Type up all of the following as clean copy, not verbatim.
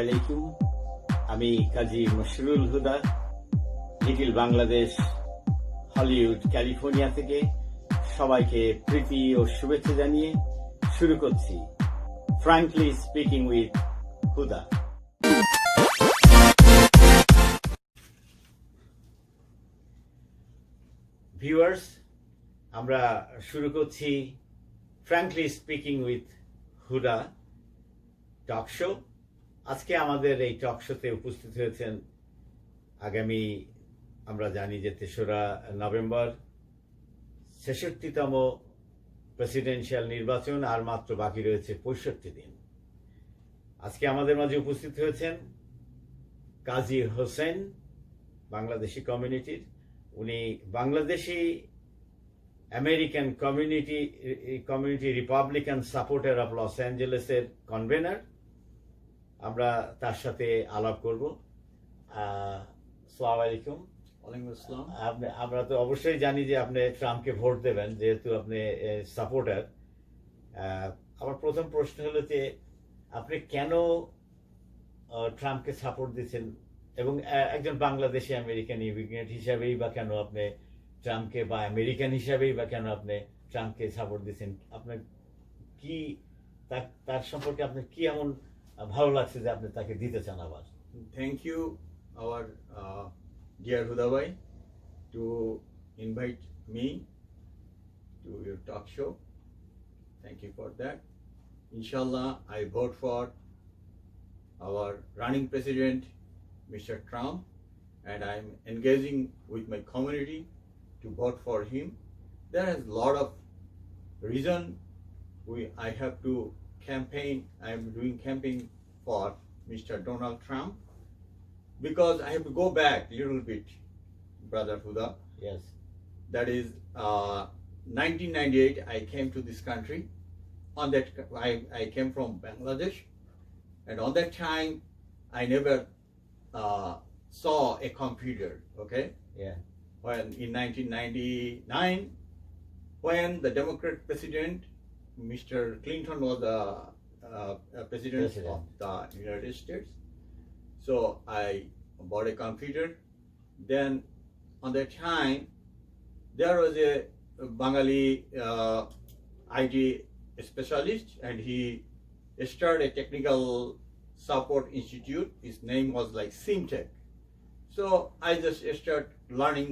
আলাইকুম। আমি কাজী মশরুল হুদা, little Bangladesh, Hollywood, California থেকে সবাইকে প্রীতি ও শুভেচ্ছা জানিয়ে শুরু করছি frankly speaking with Huda. Viewers, আমরা শুরু করছি frankly speaking with Huda talk show. আজকে আমাদের এই টক শোতে উপস্থিত হয়েছেন আগামী, আমরা জানি যে ৩রা নভেম্বর ৬৬তম প্রেসিডেন্সিয়াল নির্বাচন, আর মাত্র বাকি রয়েছে ৬৫ দিন। আজকে আমাদের মাঝে উপস্থিত হয়েছেন কাজী হোসেন, বাংলাদেশি কমিউনিটির। উনি Bangladeshi American community Republican supporter of লস অ্যাঞ্জেলেসের কনভেনর। আমরা তার সাথে আলাপ করব। আসসালামু আলাইকুম। ওয়ালাইকুম আসসালাম। আমরা তো অবশ্যই জানি যে আপনি ট্রাম্পকে ভোট দেবেন, যেহেতু আপনি সাপোর্টার। আমার প্রথম প্রশ্ন হলো যে আপনি কেন ট্রাম্পকে সাপোর্ট দিচ্ছেন, এবং একজন বাংলাদেশি আমেরিকান ইমিগ্রেন্ট হিসাবেই বা কেন আপনি ট্রাম্পকে, বা আমেরিকান হিসাবেই বা কেন আপনি ট্রাম্পকে সাপোর্ট দিচ্ছেন? আপনার কি তার সম্পর্কে আপনার কি এমন ভালো লাগছে যে আপনি তাকে দিতে চান আবার? Thank you, our dear Huda bhai, to invite me to your talk show. Thank you for that. Inshallah, I vote for our running president, Mr. Trump, and I'm engaging with my community to vote for him. There is a lot of reason I have to campaign. I'm doing campaign for Mr. Donald Trump because I have to go back a little bit, brother Huda. Yes. That is 1998 I came to this country. On that I came from Bangladesh, and on that time I never saw a computer, okay? Yeah. When in 1999, when the Democrat president, Mr. Clinton, was the president of the United States. So I bought a computer. Then on that time, there was a Bengali IT specialist, and he started a technical support institute. His name was like Simtech. So I just started learning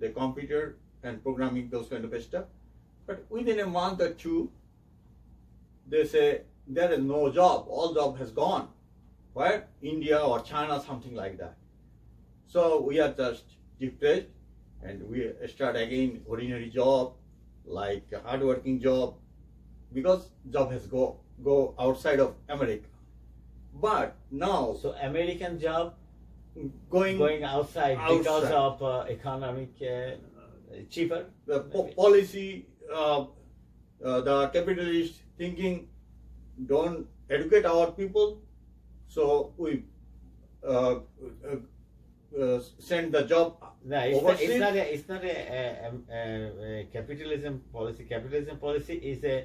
the computer and programming, those kind of stuff. But within a month or two, they say there is no job, all job has gone. Where? India or China, something like that. So we are just depressed, and we start again ordinary job, like a hardworking job, because job has go outside of America. But now, So American job going outside because of economic cheaper. the policy, the capitalists thinking don't educate our people, so we send the job No, overseas. it's not a capitalism policy. Capitalism policy is a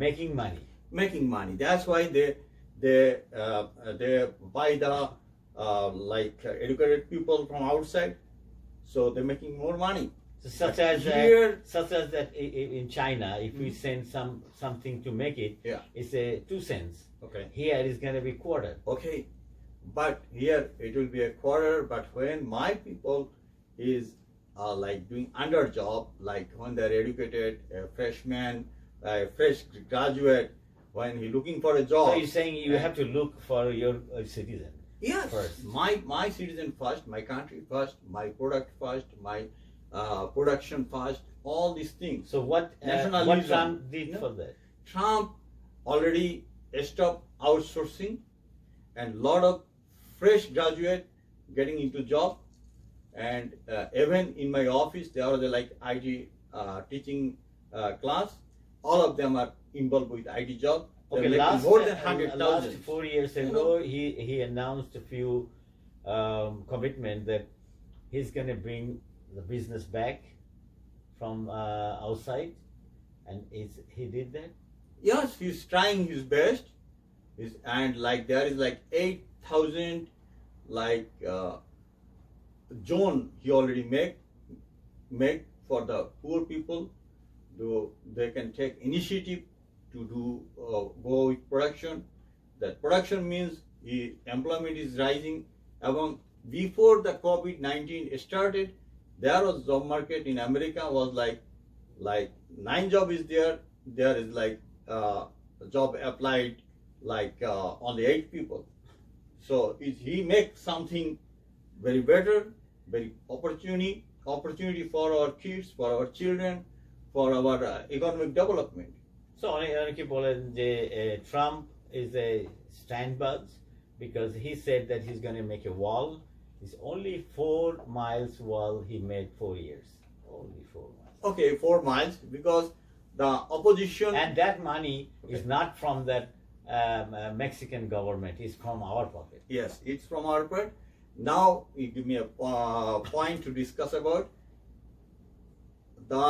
making money. Making money. That's why they buy the like educated people from outside, so they're making more money. So such as that in China, if we send something to make it, Yeah. it's a 2 cents. Okay. Here it's going to be quarter. Okay, but here it will be a quarter. But when my people is like doing under job, like when they're educated, a freshman, a fresh graduate, when he looking for a job. So you're saying you have to look for your citizen. Yes, first. my citizen first, my country first, my product first, my production first, all these things. So what Nationalism. Trump did No. for that? Trump already stopped outsourcing, and lot of fresh graduate getting into job, and even in my office there are the like IT teaching class. All of them are involved with IT job. Okay, They're making more than 100,000. 4 years ago, he announced a few commitment that he's going to bring the business back from outside, and he did that. Yes, he's trying his best. And like there is like 8,000 like zone he already make for the poor people. They can take initiative to do go with production. That production means employment is rising. Before the COVID-19 started, there was job market in America was like 9 job is there. There is like job applied like only 8 people. So he makes something very better, very opportunity for our kids, for our children, for our economic development. So অনেকে বলেন যে Trump is a standbuzz because he said that he's going to make a wall. It's only 4 miles wall he made 4 years. Only 4 miles. Okay, 4 miles because the opposition and that money is not from that Mexican government. It's from our pocket. Yes, it's from our part. Now you give me a point to discuss about the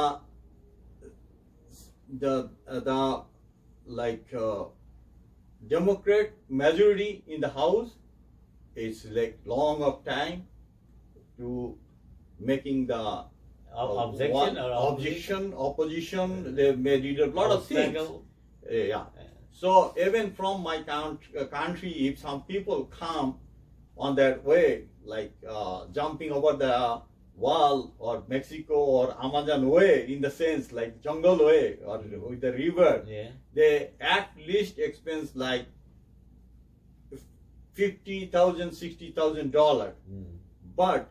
like Democrat majority in the House. It's like long of time to making the opposition. They may read a lot of things. Yeah. So even from my country, if some people come on that way, like jumping over the wall or Mexico or Amazon way, in the sense like jungle way or with the river, they at least expense like $50,000, $60,000. But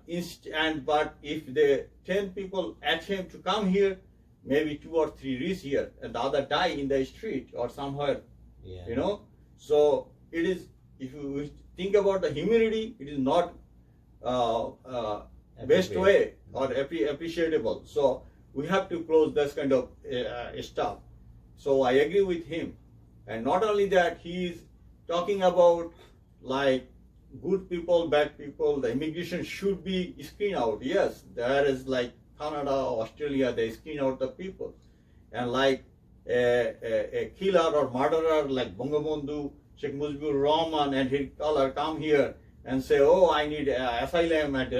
if the 10 people attempt to come here, maybe 2 or 3 reach here, and the other die in the street or somewhere. You know, so it is. If you think about the humanity, it is not best way or appreciable. So we have to close this kind of stuff. So I agree with him, and not only that, he is talking about like good people, bad people. The immigration should be screened out. Yes, there is like Canada, Australia, they screen out the people, and like a killer or murderer like Bangabandhu, Sheikh Mujibur Rahman and his color come here and say, oh, I need asylum and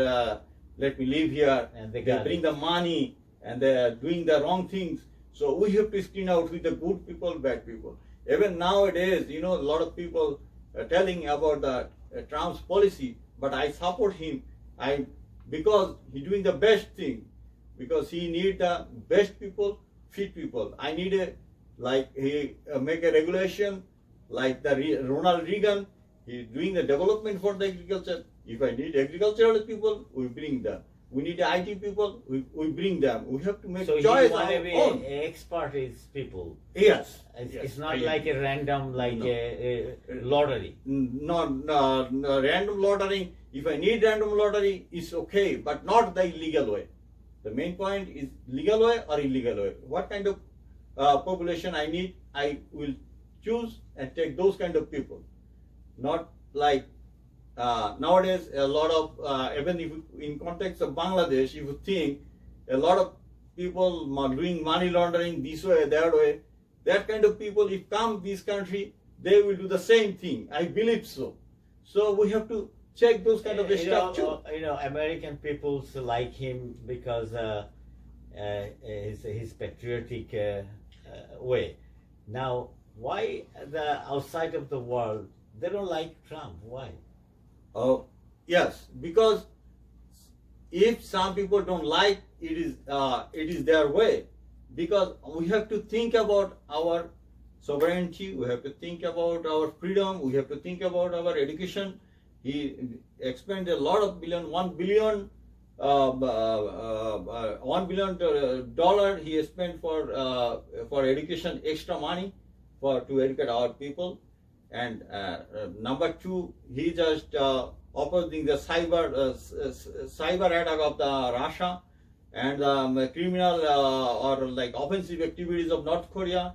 let me live here. And they bring the money and they are doing the wrong things. So we have to screen out with the good people, bad people. Even nowadays, you know, a lot of people are telling about the Trump's policy, but I support him. Because he's doing the best thing. Because he need the best people, fit people. I need he make a regulation like the Ronald Reagan. He's doing the development for the agriculture. If I need agricultural people, we bring them. We need IT people, we bring them. We have to make choice on our own. Expertise people. Yes. It's not like a random, a lottery. No, random lottery. If I need random lottery, it's okay, but not the illegal way. The main point is legal way or illegal way. What kind of population I need, I will choose and take those kind of people. Not like nowadays a lot of even if in context of Bangladesh, if you think a lot of people are doing money laundering this way, that way, that kind of people, if come this country, they will do the same thing. I believe so. So we have to check those kind of stuff too. American people like him because his patriotic way. Now, why the outside of the world they don't like Trump? Why? Oh, yes, because if some people don't like it is their way. Because we have to think about our sovereignty, we have to think about our freedom, we have to think about our education. He expended a lot of $1 billion he spent for education, extra money to educate our people. And number 2, he just opposing the cyber attack of the Russia and criminal or like offensive activities of North Korea,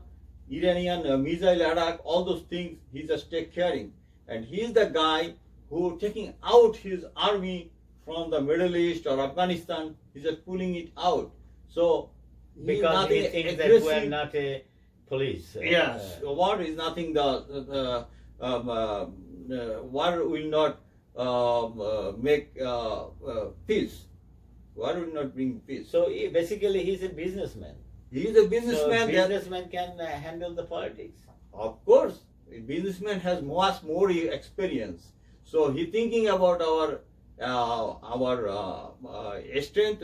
Iranian missile attack, all those things he just take caring. And he is the guy who taking out his army from the Middle East or Afghanistan. He's just pulling it out. So because he thinks that we are not a police. Yes, war is nothing war will not make peace. War will not bring peace. So basically, he's a businessman. He is a So businessman. businessman can handle the politics. Of course, a businessman has much more experience. So he thinking about our strength,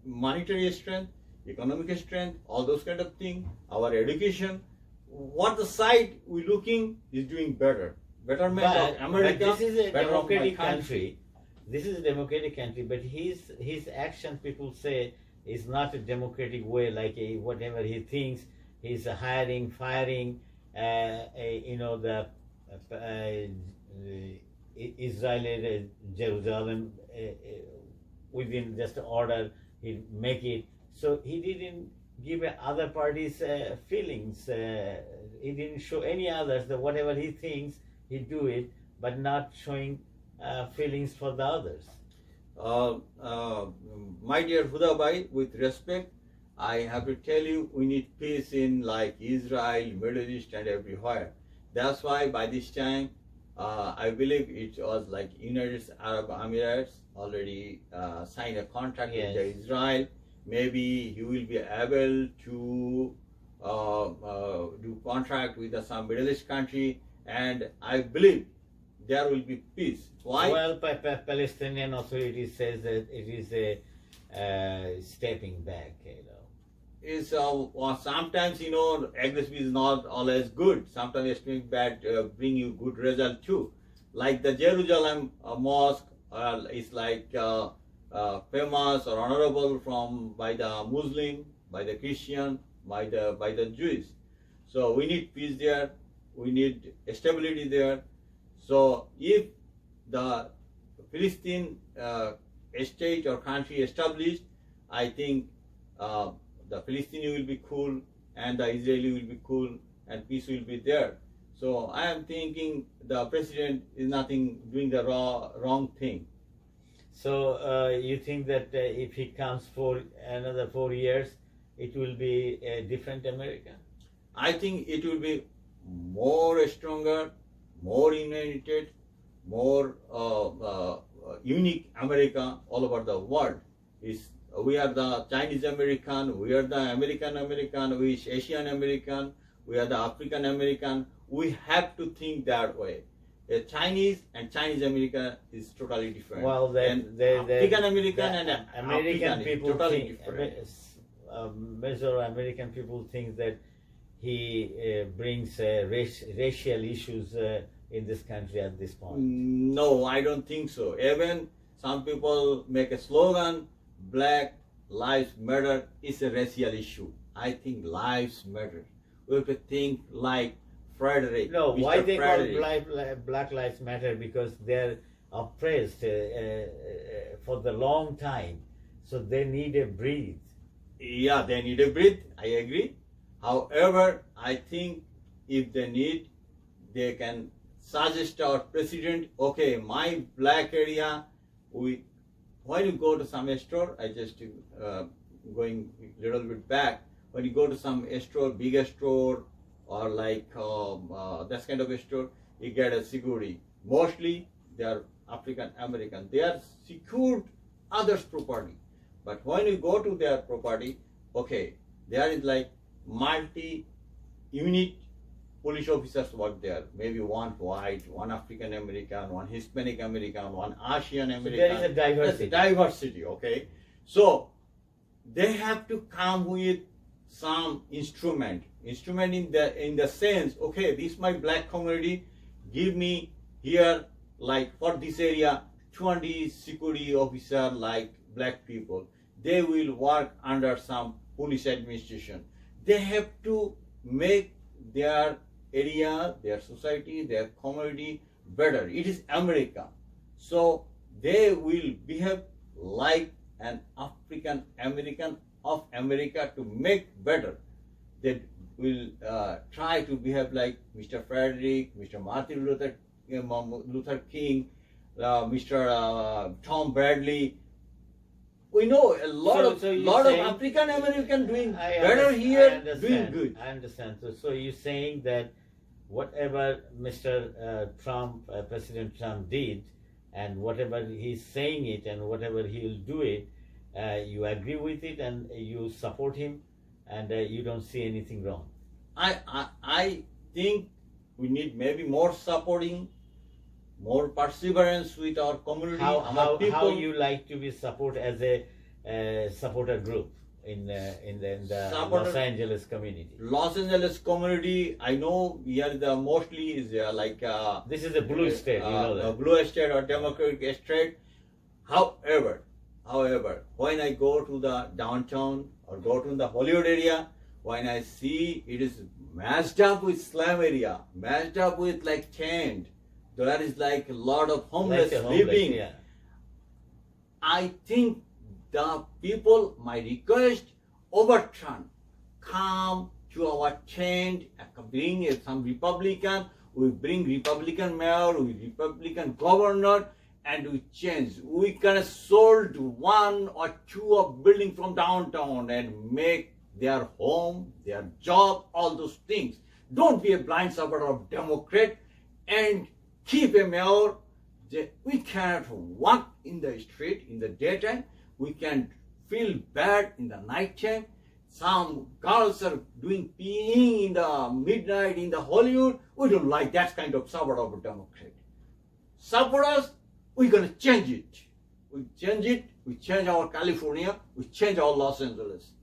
monetary strength, economic strength, all those kind of things, our education. What the side we looking is doing better. Betterment of America. But this is a better of my democratic country. This is a democratic country, but his action, people say, is not a democratic way. Like whatever he thinks, he's hiring, firing, the Israeli Jerusalem within just order, he make it. So he didn't give other parties feelings. He didn't show any others that whatever he thinks, he do it, but not showing feelings for the others. My dear Huda Bhai, with respect, I have to tell you, we need peace in like Israel, Middle East, and everywhere. That's why by this time, I believe it was like United Arab Emirates already signed a contract Yes. with Israel. Maybe he will be able to do contract with some Middle East country, and I believe there will be peace. Why? Well, Palestinian authorities says that it is a stepping back. Is sometimes aggressive is not always good. Sometimes stepping back bring you good result too. Like the Jerusalem mosque is like famous or honorable by the Muslim, by the Christian, by the Jews. So we need peace there. We need stability there. So if the Philistine state or country established, I think the Palestinian will be cool and the Israeli will be cool and peace will be there. So I am thinking the president is nothing doing the wrong thing. So you think that if he comes for another 4 years, it will be a different America? I think it will be more stronger, more united, more unique America all over the world. We are the Chinese American, we are the American, we are Asian American, we are the African American. We have to think that way. A Chinese and Chinese American is totally different. Well, African American and American African people is totally think, different. major American people think that he brings racial issues in this country at this point. No, I don't think so. Even some people make a slogan, Black Lives Matter is a racial issue. I think lives matter. We have to think like Frederick. No, Mr. why they Frederick. call Black Lives Matter? Because they're oppressed for the long time, so they need a breathe. Yeah, they need a breath. I agree. However, I think if they need, they can suggest our president, okay, my black area, when you go to some store, I just going a little bit back, when you go to some store, bigger store, or like that kind of a store, you get a security. Mostly they are African American. They are secured others' property. But when you go to their property, okay, there is like multi-unit police officers work there. Maybe one white, one African American, one Hispanic American, one Asian American. So there is a diversity. That's diversity, okay? So they have to come with some instrument in the sense, okay, this is my black community, give me here, like for this area, 20 security officer like black people. They will work under some police administration. They have to make their area, their society, their community better. It is America. So they will behave like an African American of America to make better. They will try to behave like Mr. Frederick, Mr. Martin Luther King, Mr. Tom Bradley. We know a lot of African American doing better here, doing good. I understand. So you're saying that whatever Mr. Trump, President Trump did, and whatever he's saying it, and whatever he'll do it, you agree with it and you support him, and you don't see anything wrong. I think we need maybe more supporting, more perseverance with our community, our people. How you like to be support as a supporter group in the Los Angeles community? Los Angeles community, I know we are the mostly is like this is a blue state, you know that. Blue state or Democratic state. However, when I go to the downtown or go to the Hollywood area, when I see it is matched up with slum area, matched up with like tent, there is like a lot of homeless living. Yeah. I think the people, my request, overturn, come to our tent, bring some Republican, we bring Republican mayor, we Republican governor, and we change. We can sold one or two of building from downtown and make their home, their job, all those things. Don't be a blind supporter of Democrat and keep a mayor. We cannot walk in the street in the daytime. We can feel bad in the night time. Some girls are doing peeing in the midnight in the Hollywood. We don't like that kind of support of a Democrat. Support us, we're going to change it. We change it, we change our California, we change our Los Angeles.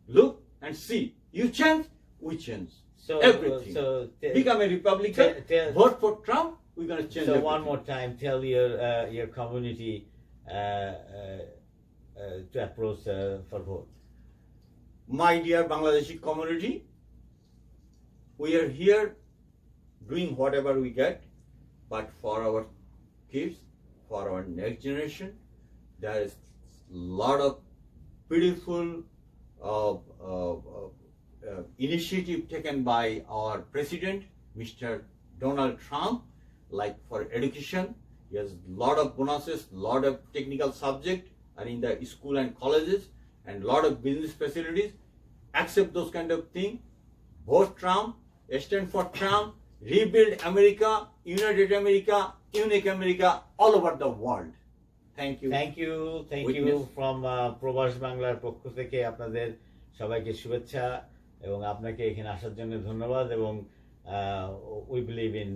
Look and see. You change, we change. So everything. Become a Republican, vote for Trump, we're going to change So everything. one more time, tell your community to approach for vote. My dear Bangladeshi community, we are here doing whatever we get, but for our kids, for our next generation, there is a lot of beautiful initiative taken by our president, Mr. Donald Trump, like for education. He has a lot of bonuses, lot of technical subject are in the school and colleges, and lot of business facilities. Accept those kind of thing. Vote Trump, stand for Trump, rebuild America, United America, unique America, all over the world. Thank you. Thank you from প্রবাস বাংলার পক্ষ থেকে আপনাদের সবাইকে শুভেচ্ছা এবং আপনাকে এখানে আসার জন্য ধন্যবাদ এবং we believe in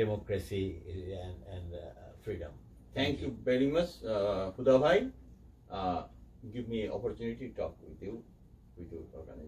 democracy and freedom. Thank you very much, Huda bhai. Give me opportunity to talk with you, with your organization.